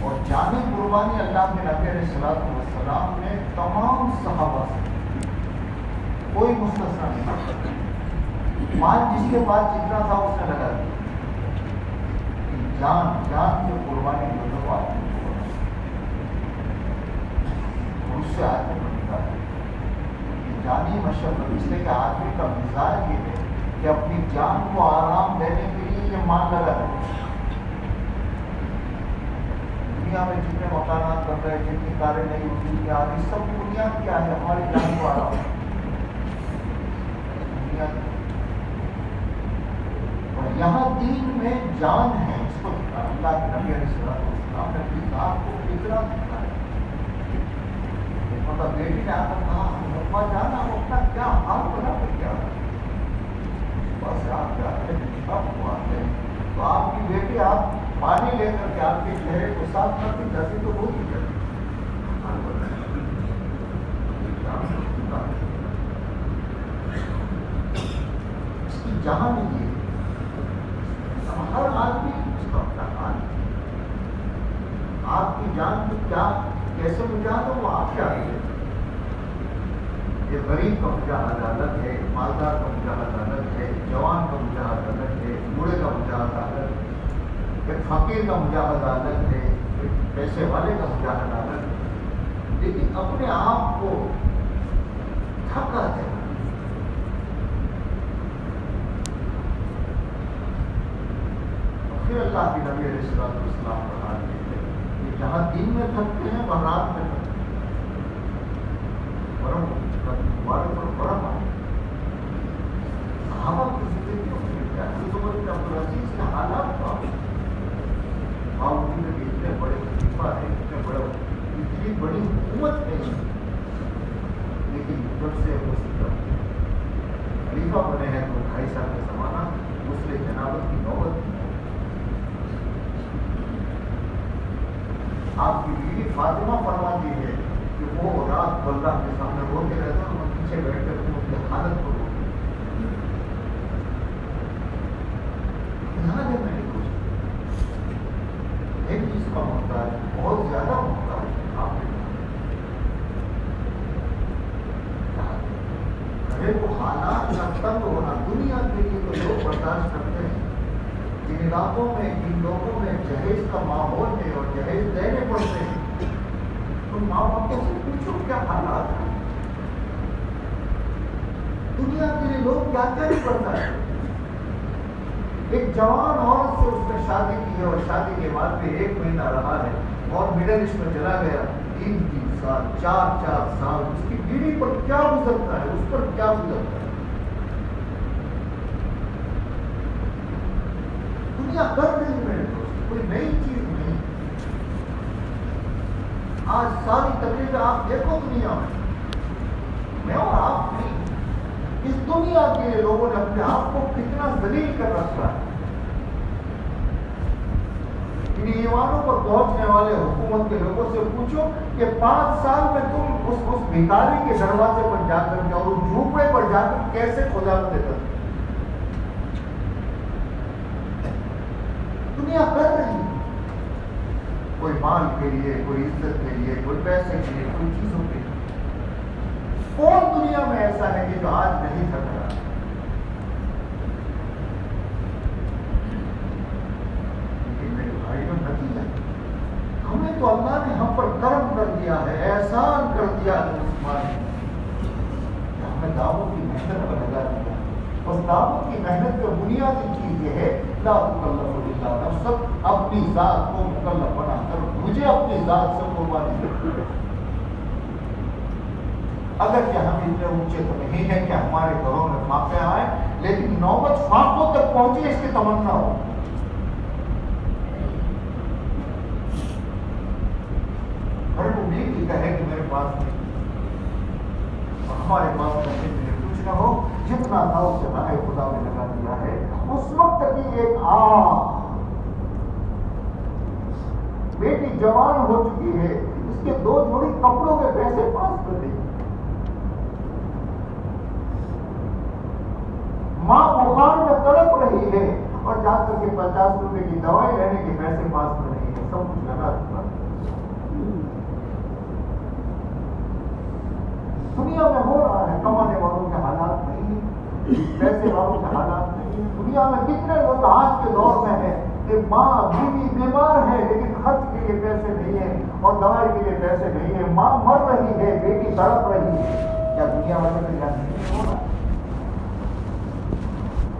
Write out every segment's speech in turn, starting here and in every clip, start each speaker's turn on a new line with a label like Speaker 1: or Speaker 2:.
Speaker 1: اور جانی قربانی اللہ کے نبی علیہ السلام نے تمام صحابہ سے کوئی مستثنا نہیں، مال جس کے پاس جتنا تھا اس نے لگا دیا، جان کی قربانی جو ہے آدمی کو اس سے آدمی بنتا ہے جانی مشقت، اس لیے کہ آدمی کا مزاج یہ ہے کہ اپنی جان کو آرام دینے کے لیے یہ مان لگا ہے۔ دنیا میں جتنے مکانات بن رہے، جتنی کاریں نہیں ہوتی آ رہی، سب بنیاد کیا ہے؟ ہماری جان کو آرام بنیاد۔ اور یہاں دین میں جان ہے، اس کو اللہ کے نبی علیہ السلام نے اپنی ذات کو کتنا دکھایا۔ مطلب بیٹی نے آ کر کہا ابا جان آپ اپنا کیا حال بنا کر کیا بس آپ جاتے ہیں آپ آتے ہیں تو آپ کی بیٹی آپ پانی لے کر کے آپ کے چہرے کو صاف کرتی جاتی تو وہ ہی جاتی اس کی جہاں نہیں ہے، ہر آدمی اس کا اپنا حال ہے۔ آپ کی جان کو کیا کیسے بجا دو وہ آپ کیا ہے۔ یہ غریب کا مجاہد الگ ہے، مالدار کا مجاہد الگ ہے، جوان کا مجاہد الگ ہے، بوڑھے کا مجاہد الگ ہے، ایک فقیر کا مجاہد الگ ہے، ایک پیسے والے کا مجاہد الگ ہے، لیکن اپنے آپ کو تھکا ہے۔ پھر اللہ کے نبی علیہ السلام کا حال یہ ہے کہ جہاں دن میں تھکتے ہیں وہاں رات میں تھکتے ہیں، تمہارے پر بڑا مان صحابہ کی زندگیوں میں کیا عمر بن عبدالعزیز کے حالات کا باوجود کہ اتنے بڑے خلیفہ ہے، اتنی بڑی حکومت نہیں، لیکن جب سے وہ خلیفہ بنے ہیں تو 2.5 سال کا زمانہ غسل جنابت کی نوبت کی۔ آپ کی بیوی فاطمہ فرماتی ہے کہ وہ رات کو اللہ کے سامنے روتے رہتے ہیں اور پیچھے بیٹھ کر ان کی حالت کو روتے یہاں جب میں نے کچھ ایک چیز کا محتاج بہت زیادہ محتاج ہے آپ کے گھرے کو حالات کا تنگ ہونا دنیا کے لیے تو لوگ برداشت کرتے ہیں، جن علاقوں میں جن لوگوں میں جہیز کا ماحول ہے اور جہیز دینے پڑتے ہیں تو ماں باپوں سے پوچھو کیا حالات ہیں، دنیا کے لیے لوگ کیا کیا نہیں کرتا ہے۔ ایک جوان عورت سے اس نے شادی کی ہے اور شادی کے بعد بھی 1 مہینہ رہا ہے اور مڈل ایسٹ میں چلا گیا، 3 سال 4 سال اس کی بیوی پر کیا گزرتا ہے، اس پر کیا گزرتا ہے۔ دنیا کر رہی میرے دوست، کوئی نئی چیز نہیں۔ آج ساری تقریبیں آپ دیکھو دنیا میں اور آپ نہیں، اس دنیا کے لیے لوگوں نے اپنے آپ کو کتنا ذلیل کر رکھا ہے۔ ان ایوانوں پر پہنچنے والے حکومت کے لوگوں سے پوچھو کہ 5 سال میں تم اس بھکاری کے دروازے پر جا کر کے اور اس جھوپڑے پر جا کر کیسے خدا کو دیتا۔ دنیا کر رہی ہے، کوئی مال کے لیے، کوئی عزت کے لیے، کوئی پیسے کے لیے، کوئی چیزوں کے لیے۔ کون دنیا میں ایسا ہے کہ جو آج نہیں تھک رہا؟ لیکن میرے بھائی کا نتیجہ ہمیں تو اللہ نے ہم پر کرم کر دیا ہے، احسان کر دیا ہے مسلمان، ہمیں دعوت کی محنت پر لگا دیا۔ اس دعوت کی محنت کا بنیادی چیز یہ ہے لا تکلف الا نفسک، اپنی ذات کو مکلف بنا کر مجھے اپنی ذات سے قربانی دے۔ اگر کہ ہم اتنے اونچے تو نہیں ہیں کہ ہمارے گھروں میں فاقے آئیں، لیکن نوبت فاقوں تک پہنچی اس کی تمنا ہو۔ گھر کو بھی کہے کہ میرے پاس نہیں، اور ہمارے پاس نہیں، کچھ نہ ہو، جتنا تھا اسے راہ خدا میں لگا دیا ہے۔ اس وقت کی ایک بیٹی جوان ہو چکی ہے، اس کے 2 جوڑی کپڑوں کے پیسے پاس کر دی، ماں بخار میں تڑپ رہی ہے، اور جا کر کے 50 روپے کی دوائی لینے کے پیسے پاس میں نہیں ہے، سب کچھ لگا چکا۔ دنیا میں ہو رہا ہے، کمانے والوں کے حالات نہیں ہیں، پیسے والوں کے حالات نہیں ہیں۔ دنیا میں کتنے لوگ آج کے دور میں ہیں کہ ماں بیوی بیمار ہے لیکن خرچ کے لیے پیسے نہیں ہیں اور دوائی کے لیے پیسے نہیں ہیں، ماں مر رہی ہے، بیٹی تڑپ رہی ہے، کیا دنیا والے میں کیا نہیں ہو رہا؟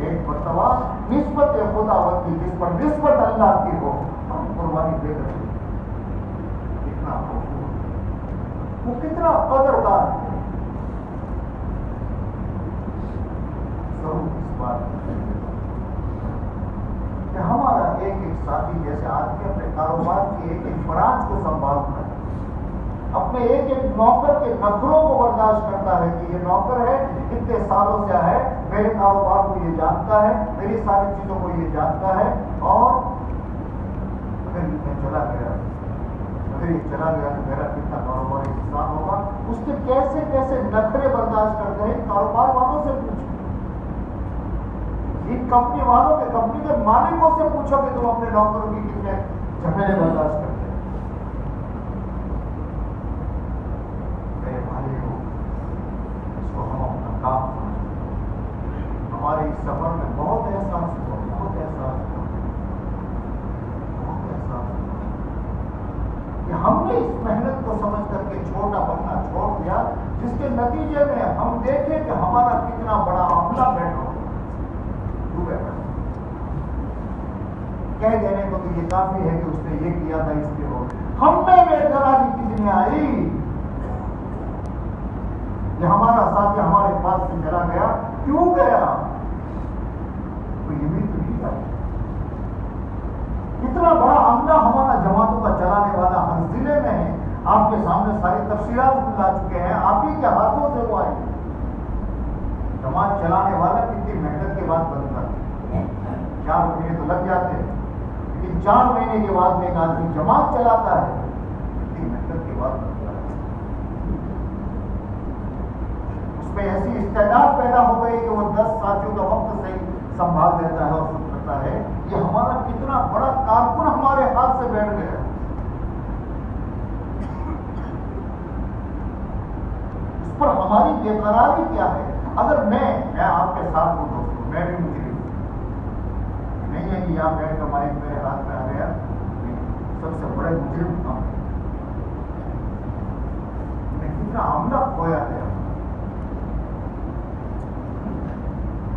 Speaker 1: ایک مرتبہ نسبت خدا کی جس پر نسبت اللہ کی ہو، ہم قربانی دے کر کتنا خوبصورت، وہ کتنا قدردار ہے۔ ضرور اس بات کہ ہمارا ایک ایک ساتھی جیسے آدمی اپنے کاروبار کی ایک ایک برانچ کو سنبھالتا ہے، اپنے ایک ایک نوکر کے نخروں کو برداشت کرتا ہے کہ یہ نوکر ہے، اتنے سالوں سے ہے، میرے کاروبار کو یہ جانتا ہے، میری ساری چیزوں کو یہ جانتا ہے، اور اگر یہ چلا گیا تو میرا کتنا کاروبار نقصان ہوگا۔ اس کے کیسے کیسے نخرے برداشت کرتے ہیں، کاروبار والوں سے پوچھو، ان کمپنی والوں کے، کمپنی کے مالکوں سے پوچھو کہ تم اپنے نوکروں کی کتنے جھمیلے برداشت کرتے ہیں۔ میرے بھائی ہو، اس کو ہم اپنا کام سمجھیں۔ ہمارے اس سفر میں بہت احساس ہوا کہ ہم نے اس محنت کو سمجھ کر کے چھوٹا بننا چھوڑ دیا، جس کے نتیجے میں ہم دیکھیں کہ ہمارا کتنا بڑا عملہ بیٹھا ڈوبے بیٹھا۔ کہہ دینے کو تو یہ کافی ہے کہ اس نے یہ کیا تھا، اس لیے ہو ہم میں بےقراری کتنی آئی کہ ہمارا ساتھی ہمارے پاس سے چلا گیا، کیوں گیا؟ تو یہ بھی تو نہیں آئی۔ اتنا بڑا عملہ ہمارا جماعتوں کا چلانے والا ہر ضلع میں ہے، آپ کے سامنے ساری تفصیلات لا چکے ہیں، آپ ہی کے ہاتھوں سے وہ آئی۔ جماعت چلانے والا کتنی محنت کے بعد بنتا ہے، 4 مہینے تو لگ جاتے ہیں، لیکن 4 مہینے کے بعد میں ایک آدمی جماعت چلاتا ہے، کتنی محنت کے بعد بنتا ہے۔ اس میں ایسی استعداد پیدا ہو گئی کہ وہ 10 ساتھیوں کا وقت صحیح سنبھال دیتا ہے اور کرتا ہے۔ یہ ہمارا کتنا بڑا کارکن ہمارے ہاتھ سے بیٹھ گیا۔ اس پر ہماری بےقراری کیا ہے؟ اگر میں آپ کے ساتھ ہوں دوستوں، میں بھی مجرم نہیں ہے کہ یہاں بیٹھ کر مائک میرے ہاتھ میں آ گیا، سب سے بڑے مجرم ہم نے کتنا عملہ کھویا ہے۔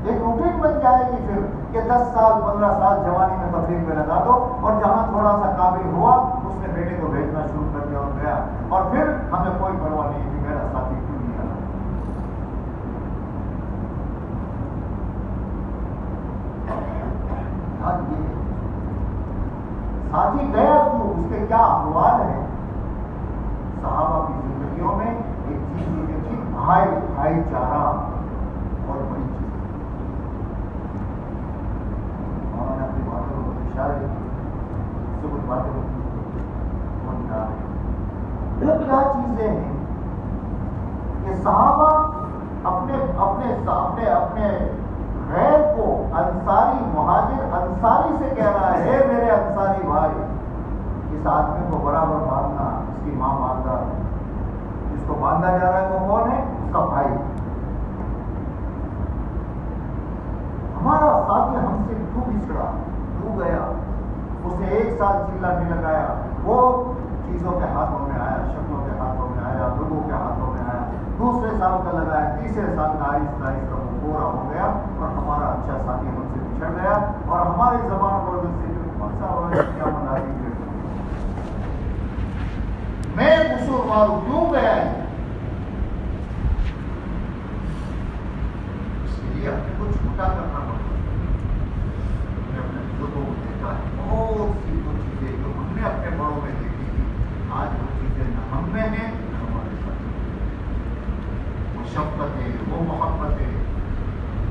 Speaker 1: ایک روٹین بن جائے گی پھر کہ 10 سال 15 سال جوانی میں تقریب میں لگا دو، اور جہاں تھوڑا سا قابل ہوا اس نے بیٹے کو بھیجنا شروع کر دیا اور گیا، اور پھر ہمیں کوئی پرواہ نہیں کہ میرا ساتھی کیوں نہیں آیا۔ ساتھی گیا کیوں، اس کے کیا احوال ہیں؟ صحابہ کی زندگیوں میں ایک چیز یہ تھی، بھائی چارہ اور بڑی چیز۔ انہوں نے اپنی باتوں کو اشارے اس سے کچھ باتیں کیا چیزیں ہیں کہ صحابہ اپنے غیر کو انصاری مہاجر انصاری سے کہہ رہا ہے، میرے انصاری بھائی، اس آدمی کو برابر باندھنا، اس کی ماں باندھا، جس کو باندھا جا رہا ہے وہ کون ہے؟ اس کا بھائی۔ ہمارا ساتھی ہم سے کیوں بچھڑا، کیوں گیا؟ اس نے 1 سال چلا نہیں لگایا، وہ چیزوں کے ہاتھوں میں آیا، شکلوں کے ہاتھوں میں آیا، لوگوں کے ہاتھوں میں آیا، دوسرے سال کا لگایا، تیسرے سال کا آہستہ آہستہ وہ پورا ہو گیا، اور ہمارا اچھا ساتھی ہم سے بچھڑ گیا، اور ہماری زبان پر کیا منائی میں قصوروار ہوں، کیوں گیا ہے؟ اس لیے اپنے کو چھوٹا کرنا پڑتا ہے۔ ہم نے اپنے بزرگوں کو دیکھا ہے، بہت سی وہ چیزیں جو ہم نے اپنے بڑوں میں دیکھی تھی، آج وہ چیزیں نہ ہم میں ہیں نہ ہمارے ساتھ۔ وہ شفقتیں، وہ محبتیں،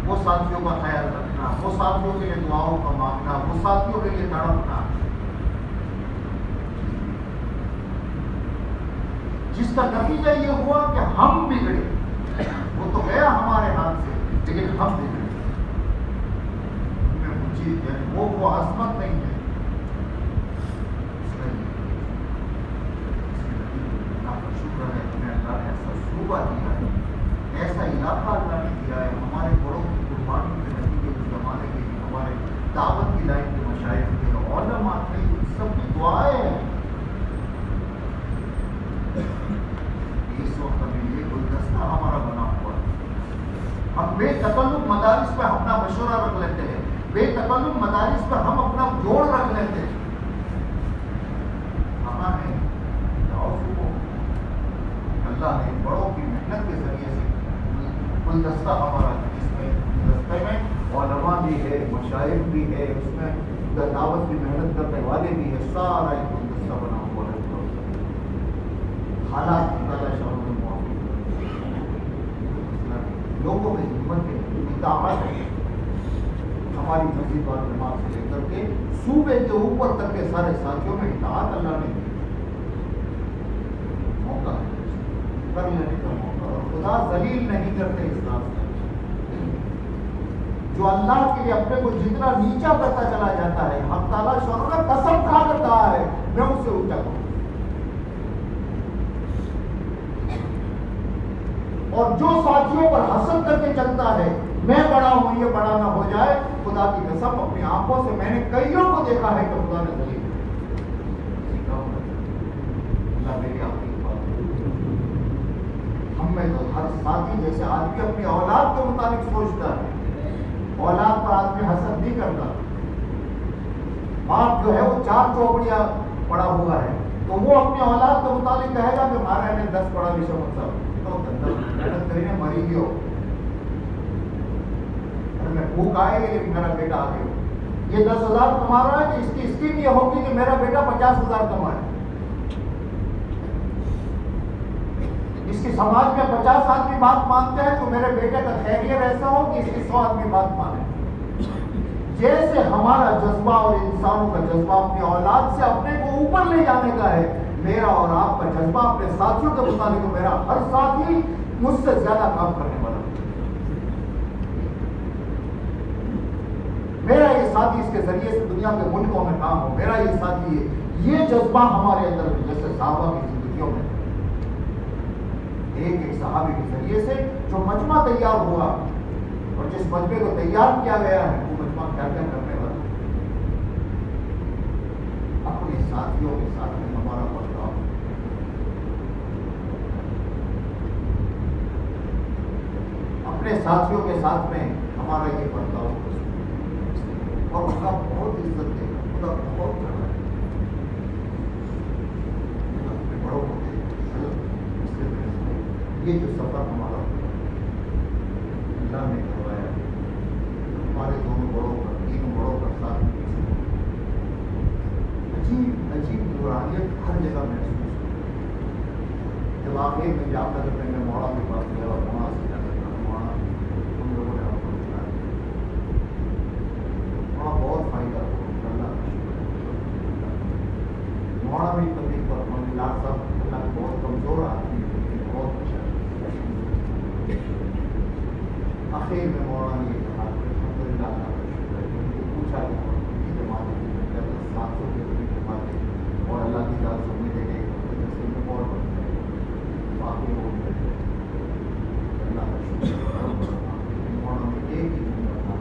Speaker 1: وہ ساتھیوں کا خیال رکھنا، وہ ساتھیوں کے لیے دعاؤں کا مانگنا، وہ ساتھیوں کے لیے تڑپنا، جس کا نتیجہ یہ ہوا کہ ہم بگڑے۔ وہ تو گیا ہمارے ہاتھ سے، لیکن ہم بگڑے۔ ہم میں وہ مجید یعنی وہ عظمت نہیں ہے، شکر ہے ہمیں اللہ نے ایسا صوبہ دیا ہے، ایسا علاقہ اللہ نے دیا ہے، ہمارے بڑوں کی قربانی کے نتیجے اس زمانے کے ہمارے دعوت کی لائن کے مشاہد کے علماء تھے، ان سب کی دعائیں ہیں۔ اس وقت میں یہ گلدستہ ہمارا بنا ہوا ہے، ہم بے تکلف مدارس پہ اپنا مشورہ رکھ لیتے ہیں، بے تکلف مدارس پر ہم اپنا جوڑ رکھ لیتے ہیں، ہمارے اللہ نے بڑوں کی محنت کے ذریعے سے گلدستہ ہمارا، جس میں گلدستے میں علماء بھی ہے، مشائخ بھی ہے، اس میں دعوت کی محنت کرنے والے بھی ہے، سارا ایک گلدستہ بنا ہوا ہے۔ حالات تعالیٰ شاہ میں موافق لوگوں میں ہمت ہے، اطاعت ہے، ہماری مسجد اور جماعت سے لے کر کے صوبے کے اوپر تک کے سارے ساتھیوں میں اطاعت اللہ نے دی، موقع ہے کر لینے کا موقع، اور خدا ذلیل نہیں کرتے اس راستے میں۔ جو اللہ کے لیے اپنے کو جتنا نیچا کرتا چلا جاتا ہے، حق تعالیٰ شروع میں قسم کھا کر کہا ہے میں اس سے اونچا کروں، اور جو ساتھیوں پر حسد کر کے چلتا ہے میں بڑا ہوں یہ بڑا نہ ہو جائے، خدا کی قسم اپنی آنکھوں سے میں نے کئیوں کو دیکھا ہے کہ خدا نے ذلیل کیا۔ اللہ میری آپ کی ہم میں تو ہر ساتھی جیسے آدمی اپنی اولاد کے متعلق سوچتا ہے، اولاد پر آدمی حسد نہیں کرتا، باپ جو ہے وہ 4 چوپڑیاں پڑا ہوا ہے تو وہ اپنی اولاد کے متعلق کہے گا کہ ہمارے نے 10 پڑھا لکھا مطلب تو محنت کرینے مری گئی ہو، میں بھوک آئے گی لیکن میرا بیٹا آگے ہو، یہ 10,000 کما رہا ہے کہ اس کی اسکیم یہ ہوگی کہ میرا بیٹا 50,000 کمائے، اس کی سماج میں 50 آدمی بات مانتے ہیں تو میرے بیٹے کا خیریت ایسا ہو کہ اس کی 100 آدمی بات مانے۔ جیسے ہمارا جذبہ اور انسانوں کا جذبہ اپنی اولاد سے اپنے کو اوپر لے جانے کا ہے، میرا اور آپ کا جذبہ اپنے ساتھیوں کے متعلق، میرا ہر ساتھی مجھ سے زیادہ کام کرنے والا، میرا یہ ساتھی اس کے ذریعے سے دنیا کے ملکوں میں کام ہو، میرا یہ ساتھی ہے، یہ جذبہ ہمارے اندر جیسے صحابہ کی زندگیوں میں ایک ایک صحابی کے ذریعے سے جو مجمع تیار ہوا اور جس مجمع کو تیار کیا گیا ہے وہ مجمع کیا کیا کرنے والا، اپنے ساتھیوں کے ساتھ میں ہمارا برتاؤ، اپنے ساتھیوں کے ساتھ میں ہمارا یہ برتاؤ، اور خدا بہت عزت دے گا، خدا بہت چڑھا ہے، اپنے بڑوں کو یہ جو سفر ہمارا اللہ نے کروایا، ہمارے دونوں بڑوں کا، تینوں بڑوں کا ساتھ عجیب عجیب نورانیت ہر جگہ محسوس ہوئی۔ جب آخر میں جا کر میں نے موڑا کے پاس گیا اور وہاں سے جا کر موڑا تم لوگوں نے آپ کو دکھایا، وہاں بہت فائدہ ہوا، اللہ کا شکر۔ موڑا بھی تبلیغ پر لاڈ صاحب اللہ بہت کمزور آدمی ہے، بہت اچھا، آخر میں مولانا نے کہا کہ الحمدللہ اللہ کا شکر ہے، ان کو پوچھا کہ جماعت کی 700 کے قریب جماعتیں اور اللہ کی ذات سننے دے گئے میں اور بنتا ہے، باقی وہ اللہ کا شکر ہے۔ مولانا نے ایک ہی دن بتا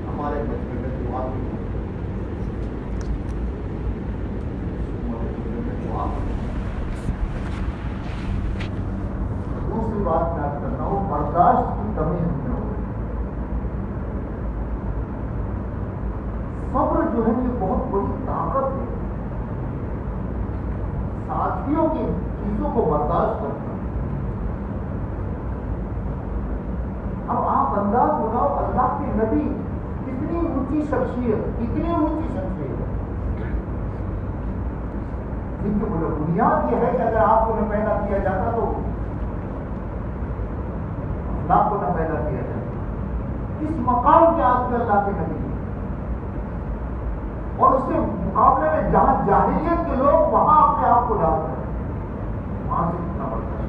Speaker 1: ہمارے بچپن میں دعا بھی دوسری بات میں آپ کرنا ہوں، برداشت کی کمی ہم میں ہو رہی ہے۔ صبر جو ہے یہ بہت بڑی طاقت ہے، ساتھیوں کی چیزوں کو برداشت کرنا۔ اب آپ انداز بناؤ اللہ کے نبی کتنی اونچی شخصیت، کتنی اونچی شخصیت، جن کی بنیاد یہ ہے کہ اگر آپ کو نہ پیدا کیا جاتا تو اللہ کو نہ پیدا کیا جاتا، اس مقام کے آدمی اللہ کے نبی، اور اس کے مقابلے میں جہاں جاہلیت کے لوگ وہاں اپنے آپ کو ڈالتے ہیں، وہاں سے کتنا پڑتا ہے۔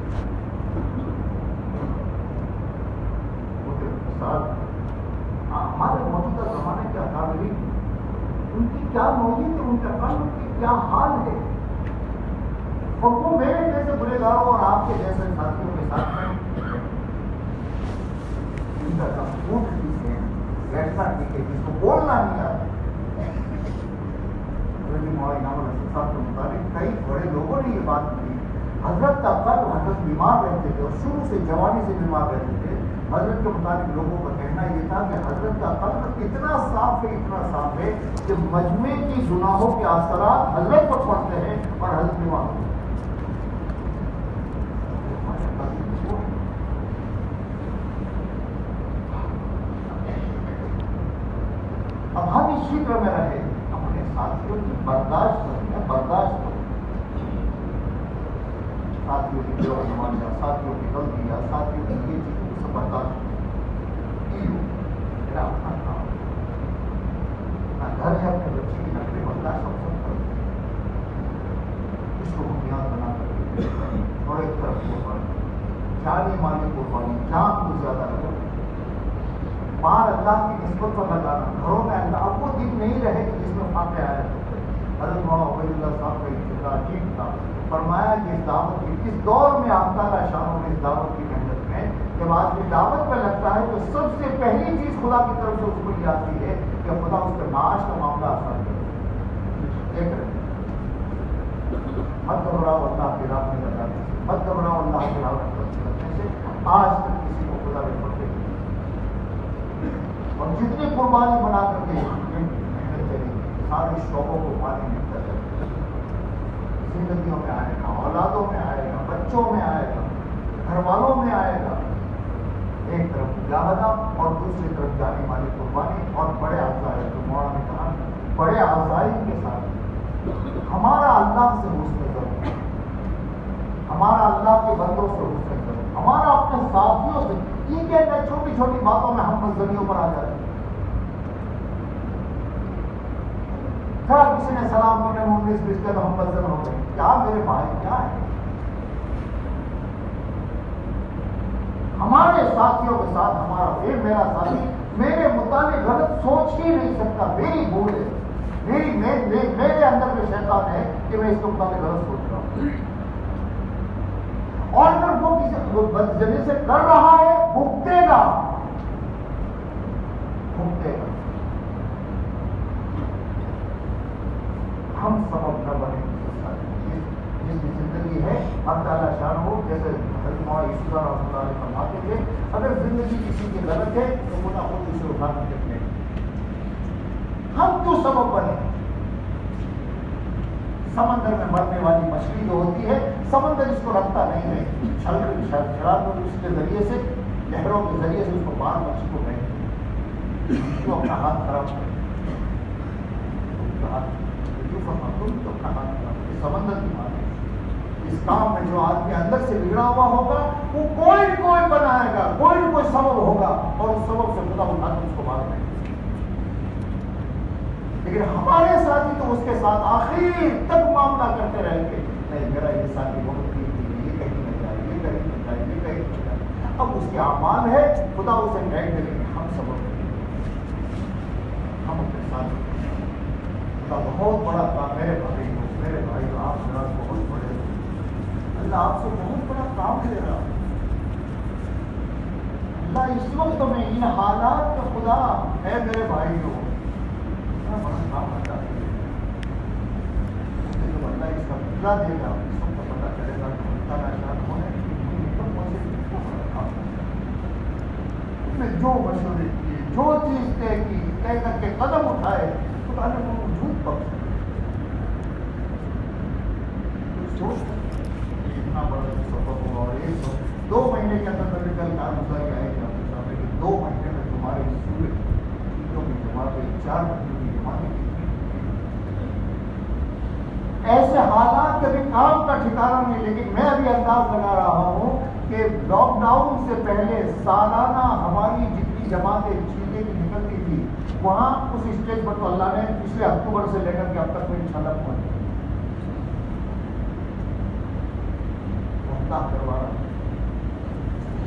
Speaker 1: ہمارے موجودہ زمانے کے اکابرین ان کی کیا نوعیت ہے، ان کا قلب کی کیا حال ہے، اور وہ میرے جیسے برے گاروں اور آپ کے جیسے ساتھیوں کے ساتھ میں ان کا کام اونٹ ہے، بیٹھنا ٹھیک ہے، جس کو بولنا نہیں آتا۔ صاحب کے مطابق کئی بڑے لوگوں نے یہ بات کی، حضرت کا قلب، حضرت بیمار رہتے تھے اور شروع سے جوانی سے بیمار رہتے تھے، حضرت کے مطابق لوگوں کا کہنا یہ تھا کہ حضرت کا قلب اتنا صاف ہے، اتنا صاف ہے کہ مجمع کی گناہوں کے اثرات حضرت پر پڑتے ہیں اور حضرت بیمار ہوتے ہیں۔ اب ہم اس فکر میں رہے اپنے ساتھیوں کی برداشت کریں، برداشت کریں، ساتھیوں کی جو ہمارے ساتھیوں کی غلطیاں، ساتھیوں کی یہ چیزیں سب برداشت کریں۔ میرا اپنا کام نہ گھر ہے، اپنے بچے کی نقلیں برداشت سب کریں، اس کو بنیاد بنا کر اور ایک طرف قربانی، جانی مالی قربانی، جان کو زیادہ لگا، مال اللہ کی نسبت پر لگانا، گھروں میں اللہ۔ اب وہ دن نہیں رہے کہ جس میں فاتح آئے۔ حضرت مولانا عبید اللہ صاحب کا ابتدا عجیب تھا، فرمایا کہ اس دعوت کی اس دور میں آپ تعالیٰ شانوں میں اس دعوت کی محنت میں جب آدمی دعوت پہ لگتا ہے تو سب سے پہلی چیز خدا کی طرف سے اس کو یہ آتی ہے کہ خدا اس کے معاش کا معاملہ آسان کرے۔ دیکھ رہے مت گھبراؤ اللہ کی راہ میں لگانے سے، مت گھبراؤ اللہ کی راہ میں لگنے سے، آج تک کسی کو خدا نے پکڑے نہیں۔ اور جتنی قربانی بنا کر کے محنت چلے گی، سارے شوقوں کو پانی ملتا جائے گا، زندگیوں میں آئے گا، اولادوں میں آئے گا، بچوں میں آئے گا، گھر والوں میں آئے گا۔ ایک طرف مجاہدہ اور دوسری طرف جانی مالی قربانی اور بڑے عزائم، جو مولانا نے کہا بڑے عزائم کے ساتھ ہمارا اللہ سے حسن ظن، ہمارا اللہ کے بندوں سے حسن ظن، ہمارا اپنے ساتھیوں سے، یہ کہتے ہیں چھوٹی چھوٹی باتوں میں ہم مزدوریوں پر آ جاتے ہیں۔ ذرا کسی نے سلام کرنے میں 19-20 کے تو ہم مزدور ہو گئے، کیا میرے بھائی کیا ہے؟ ہمارے ساتھیوں کے ساتھ ہمارا میرا ساتھی میرے متعلق غلط سوچ ہی نہیں سکتا، میری بھول ہے، میرے اندر میں شیطان ہے کہ میں اس کو متعلق غلط سوچ رہا ہوں، اور اگر وہ کسی بدجنی سے کر رہا ہے بھگتے گا۔ ہم سبب نہ بنے، جس کی زندگی ہے ہم تعالیٰ شان ہو، جیسے حضرت مولانا یوسف رحمۃ اللہ علیہ فرماتے تھے، اگر زندگی کسی کی غلط ہے تو خدا خود اسے اٹھا کر دیکھنے، ہم کیوں سبب بنے؟ سمندر میں مرنے والی مچھلی جو ہوتی ہے، سمندر اس کو رکھتا نہیں ہے، چھڑا کر اس کے ذریعے سے، لہروں کے ذریعے سے اس کو باہر مچھلی کو پھینک تو اپنا ہاتھ خراب کرے، سمندر کی بات ہے۔ اس کام میں جو آدمی اندر سے بگڑا ہوا ہوگا وہ کوئی بنائے گا، کوئی سبب ہوگا اور اس سبب سے خدا اٹھا کر اس کو باہر پھینک۔ لیکن ہمارے ساتھی تو اس کے ساتھ آخر تک معاملہ کرتے رہیں گے، نہیں میرا یہ ساتھی بہت ٹھیک ہے، یہ کہیں نہ جائے، یہ کہیں نہ جائے، یہ کہیں نہ جائے۔ اب اس کے اعمال ہے، خدا اسے گائڈ کرے گا، ہم سبب ہم اپنے ساتھ بہت بڑا کام میرے بھائی آپ حضرات بہت بڑے، اللہ آپ سے بہت بڑا کام دے رہا۔ اللہ اس وقت میں ان حالات میں خدا ہے میرے بھائی کو بڑا کام کرتا ہے، جب اللہ اس کا بدلا دے گا اس وقت پتا چلے گا کہ اللہ شان ہونے جو مشورے کیے، جو چیز طے کی، طے کر کے قدم اٹھائے، خدا نے وہ وجود بخش اتنا بڑا سفر ہوا۔ اور ایک 2 مہینے کے اندر کبھی کل کام گزار کے آئے گا آپ کے سامنے کہ 2 مہینے میں تمہارے سورج چیزوں کی جماعت 4 مہینے کی جماعت کی۔ ایسے حالات کبھی کام کا ٹھکانا نہیں، لیکن میں ابھی انداز لگا رہا ہوں کہ لاک ڈاؤن سے پہلے سالانہ ہماری جتنی جماعتیں چیزیں کی نکلتی تھی، وہاں اس اسٹیج پر تو اللہ نے پچھلے اکتوبر سے لے کر کے اب تک میں انشاءاللہ پہنچ کروا رہا ہوں،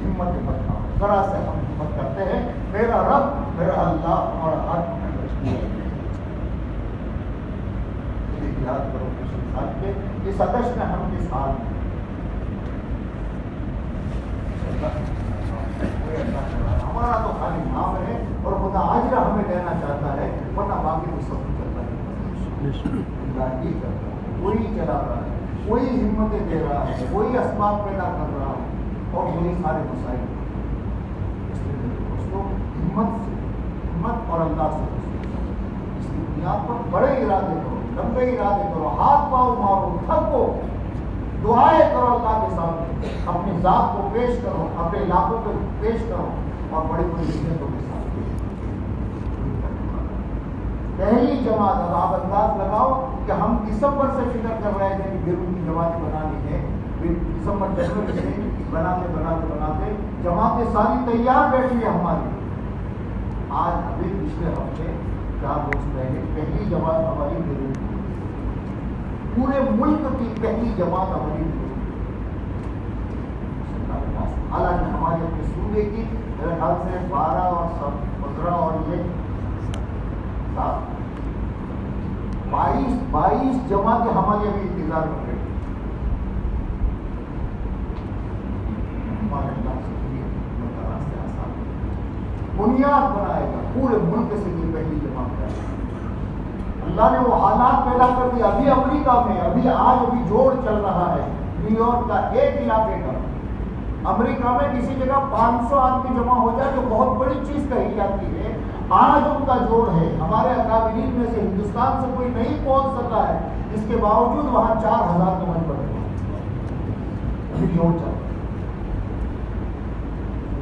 Speaker 1: ہمت مت کھاؤ۔ ذرا سے ہم ہمت کرتے ہیں، میرا رب میرا اللہ ہمارا ہاتھ پکڑ یاد کرو کسی سال کے اس اگست میں ہم کس حال میں ہمارا تو خالی نام ہے اور خدا آجرا ہمیں دینا چاہتا ہے، ورنہ باقی تو سب کچھ چلتا ہے، وہی چلا رہا ہے، وہی ہمتیں دے رہا ہے، وہی اسباب پیدا کر رہا ہے اور وہی سارے مسائل۔ اس لیے دوستوں ہمت اور اللہ سے اس کی بنیاد پر بڑے ارادے کرو، لمبے ارادے کرو، ہاتھ پاؤں مارو، تھکو، دعائیں کرو اللہ کے سامنے، اپنی ذات کو پیش کرو، اپنے علاقوں کو پیش کرو اور بڑی بڑی نیتوں کے ساتھ۔ پہلی جماعت اب آپ انداز لگاؤ کہ ہم دسمبر سے فکر کر رہے تھے کہ بیرون کی جماعت بنانی ہے، دسمبر جنوری سے بناتے جماعتیں ساری تیار بیٹھی ہے ہماری۔ آج ابھی پچھلے ہفتے 4 روز پہلے پہلی جماعت ہماری بیرون کی، پورے ملک کی پہلی جماعت ہماری بیرون، حالانکہ ہمارے اپنے صوبے کی میرے خیال سے 12 اور 15 اور یہ 22 جماعتیں ہمارے ابھی انتظار کر رہی ہیں۔ ہمارے اللہ سے راستے آسان بنیاد بنائے گا، پورے ملک سے یہ پہلی جماعت ہے۔ اللہ نے وہ حالات پیدا کر دیا، ابھی امریکہ میں ابھی جوڑ چل رہا ہے، نیو یارک کا ایک علاقے کا، امریکہ میں کسی جگہ 500 آدمی جمع ہو جائے تو بہت بڑی چیز کہی جاتی ہے۔ آج ان کا جوڑ ہے، ہمارے اکابرین میں سے ہندوستان سے کوئی نہیں پہنچ سکا ہے، اس کے باوجود وہاں 4000 کا منچ بنے گا، ابھی جوڑ چل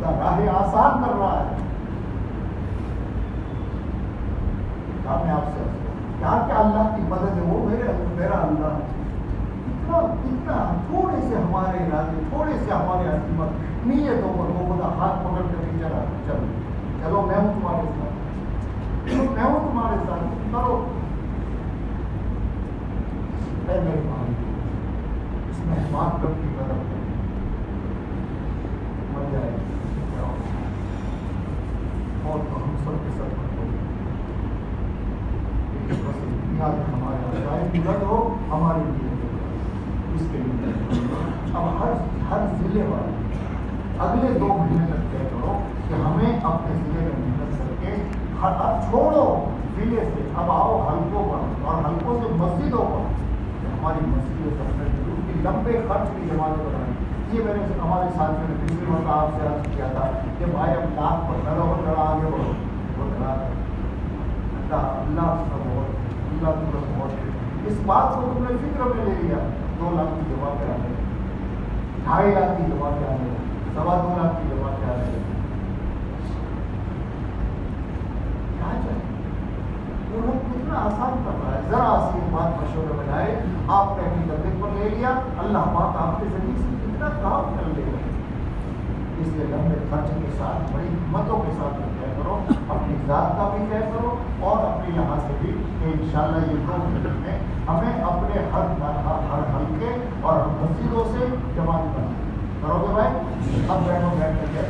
Speaker 1: رہا ہے، راہ آسان کر رہا ہے۔ میں آپ سے کیا اللہ کی مدد ہے، وہ میرا اللہ اتنا تھوڑے سے ہمارے ارادے، تھوڑے سے ہمارے عزیمت نیتوں پر وہ خدا ہاتھ پکڑ کر نہیں چلو میں ہوں تمہارے ساتھ، کرو میرے بھائی، اس مہمان کب کی طرف مر جائے اور ہم سب کے ساتھ ہمارے مدد ہو ہمارے لیے، اس کے لیے اب ہر ضلع والے اگلے 2 مہینے تک طے کرو کہ ہمیں اپنے ضلع میں محنت کر کے اب چھوڑو ضلع سے، اب آؤ حلقوں پر اور حلقوں سے مسجدوں پر، ہماری مسجدوں سے ان کی لمبے خرچ کی جماعتیں بنائیں۔ یہ میں نے ہمارے ساتھیوں نے پچھلی مرتبہ آپ سے عرض کیا تھا کہ بھائی اب لاکھ پر لڑا آگے بڑھو، وہ لڑا اللہ بہت اس بات کو تم نے فکر میں لے لیا، 2 لاکھ کی جماعتیں آ گئی، 2.5 لاکھ کی جماعتیں آ گئی، 2.25 لاکھ کی جماعتیں آ گئی، کیا چاہیے؟ وہ لوگ کتنا آسان کر رہا ہے، ذرا سی بات مشورے میں لائے، آپ نے اپنی طبیعت پر لے لیا، اللہ پاک آپ کے ذریعے سے کتنا کام کر لے گا۔ اس لیے لمبے خرچ کے ساتھ بڑی ہمتوں کے ساتھ طے کرو، اپنی ذات کا بھی طے کرو اور اپنے یہاں سے بھی کہ انشاءاللہ یہ 2 مہینے میں ہمیں اپنے ہر حلقے اور مسجدوں سے جماعت کرو گے بھائی۔ اب بیٹھ کر کے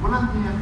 Speaker 1: بلند نیت